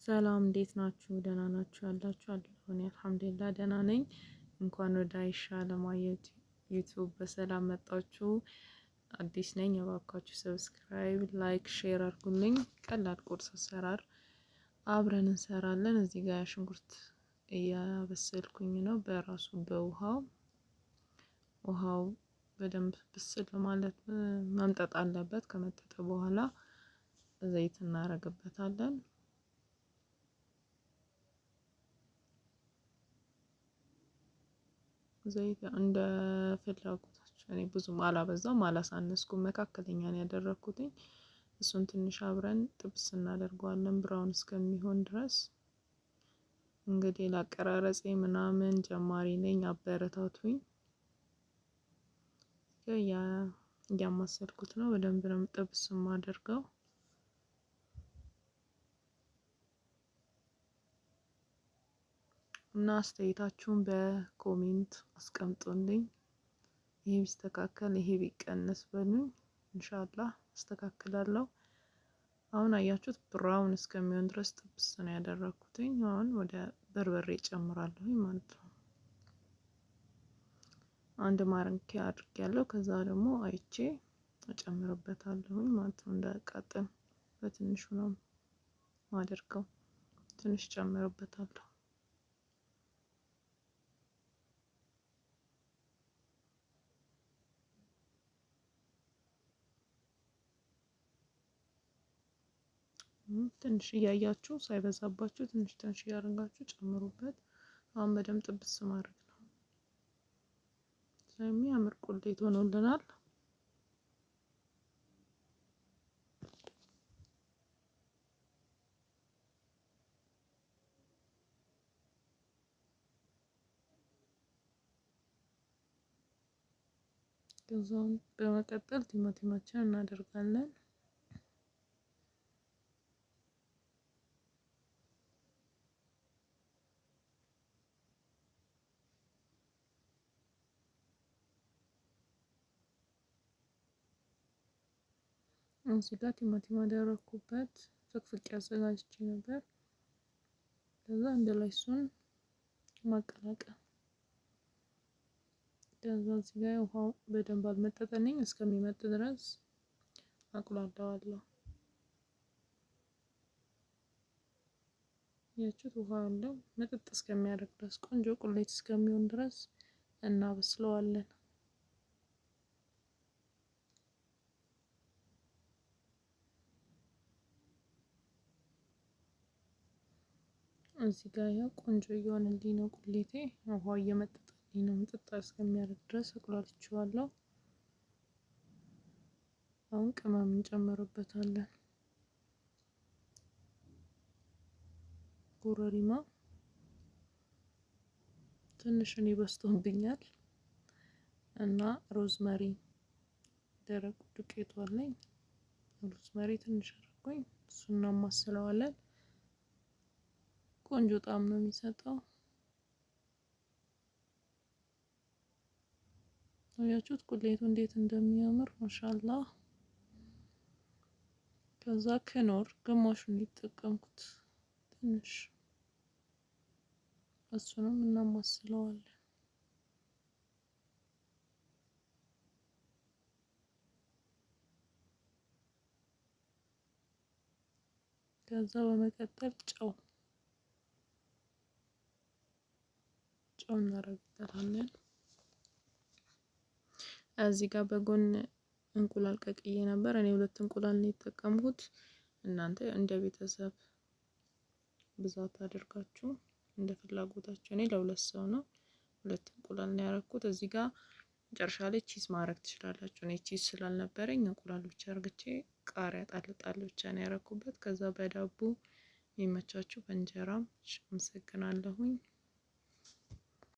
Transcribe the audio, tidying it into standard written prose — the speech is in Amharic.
ሰላም እንዴት ናችሁ? ደህና ናችሁ ያላችሁ አለሁ እኔ አልሐምዱሊላህ ደህና ነኝ። እንኳን ወደ አይሻ ለማየት ዩቲዩብ በሰላም መጣችሁ። አዲስ ነኝ፣ እባካችሁ ሰብስክራይብ፣ ላይክ፣ ሼር አድርጉልኝ። ቀላል ቁርስ አሰራር አብረን እንሰራለን። እዚህ ጋር ሽንኩርት እያበሰልኩኝ ነው በራሱ ውሃው በደንብ ብስል ማለት መምጠጥ አለበት። ከመጠጠ በኋላ ዘይት እናደርግበታለን። ዘይት እንደ ፍላጎታችሁ፣ እኔ ብዙም አላበዛም አላሳነስኩም፣ መካከለኛ ነው ያደረኩትኝ። እሱን ትንሽ አብረን ጥብስ እናደርገዋለን ብራውን እስከሚሆን ድረስ። እንግዲህ ላቀራረጼ ምናምን ጀማሪ ነኝ፣ አበረታቱኝ። እያማሰልኩት ነው፣ በደንብ ነው ጥብስ የማደርገው። እና አስተያየታችሁን በኮሜንት አስቀምጡልኝ። ይሄ ቢስተካከል ይሄ ቢቀነስ በሉኝ፣ ኢንሻአላህ አስተካክላለሁ። አሁን አያችሁት ብራውን እስከሚሆን ድረስ ጥብስ ነው ያደረኩትኝ። አሁን ወደ በርበሬ ጨምራለሁ ማለት ነው። አንድ ማንኪያ አድርጌያለሁ። ከዛ ደግሞ አይቼ እጨምርበታለሁ ማለት ነው። እንዳያቃጥል በትንሹ ነው ማደርገው። ትንሽ ጨምርበታለሁ። ትንሽ እያያችሁ ሳይበዛባችሁ ትንሽ ትንሽ እያደረጋችሁ ጨምሩበት። አሁን በደንብ ጥብስ ማድረግ ነው። የሚያምር ቁሌት ሆኖልናል። ከዛም በመቀጠል ቲማቲማችንን እናደርጋለን። እዚህ ጋር ቲማቲም አደረኩበት፣ ፍቅፍቅ አዘጋጅቼ ነበር። ከዛ አንድ ላይ እሱን ማቀላቀል። ከዛ እዚህ ጋር ውሃው በደንብ አልመጠጠልኝ፣ እስከሚመጥ ድረስ አቁላላዋለሁ። ያችሁት ውሃ አለው መጠጥ እስከሚያደርግ ድረስ ቆንጆ ቁሌት እስከሚሆን ድረስ እናበስለዋለን። እዚህ ጋር ያው ቆንጆ እየሆነልኝ ነው ቁሌቴ። ውሃው እየመጠጠልኝ ነው፣ መጠጥ እስከሚያደርግ ድረስ አቁላልቼዋለሁ። አሁን ቅመም እንጨምርበታለን። ኮረሪማ ትንሽ እኔ በዝቶብኛል እና ሮዝመሪ ደረቁ ዱቄቱ አለኝ። ሮዝመሪ ትንሽ አድርጎኝ እሱን እናማስለዋለን። ቆንጆ ጣዕም ነው የሚሰጠው። አያችሁት ቁሌቱ እንዴት እንደሚያምር ማሻአላህ። ከዛ ክኖር ግማሹን ሊጠቀምኩት ትንሽ እሱንም እናማስለዋለን። ከዛ በመቀጠል ጨው እናደርግበታለን። እዚህ ጋር በጎን እንቁላል ቀቅዬ ነበር። እኔ 2 እንቁላል ነው የተጠቀምኩት። እናንተ እንደ ቤተሰብ ብዛት አድርጋችሁ እንደ ፍላጎታችሁ። እኔ ለ2 ሰው ነው 2 እንቁላል ነው ያደረኩት። እዚህ ጋር መጨረሻ ላይ ቺዝ ማድረግ ትችላላችሁ። እኔ ቺዝ ስላልነበረኝ እንቁላል ብቻ አርግቼ ቃሪያ ጣል ብቻ ነው ያደረኩበት። ከዛ በዳቦ የሚመቻችሁ በእንጀራም። አመሰግናለሁኝ።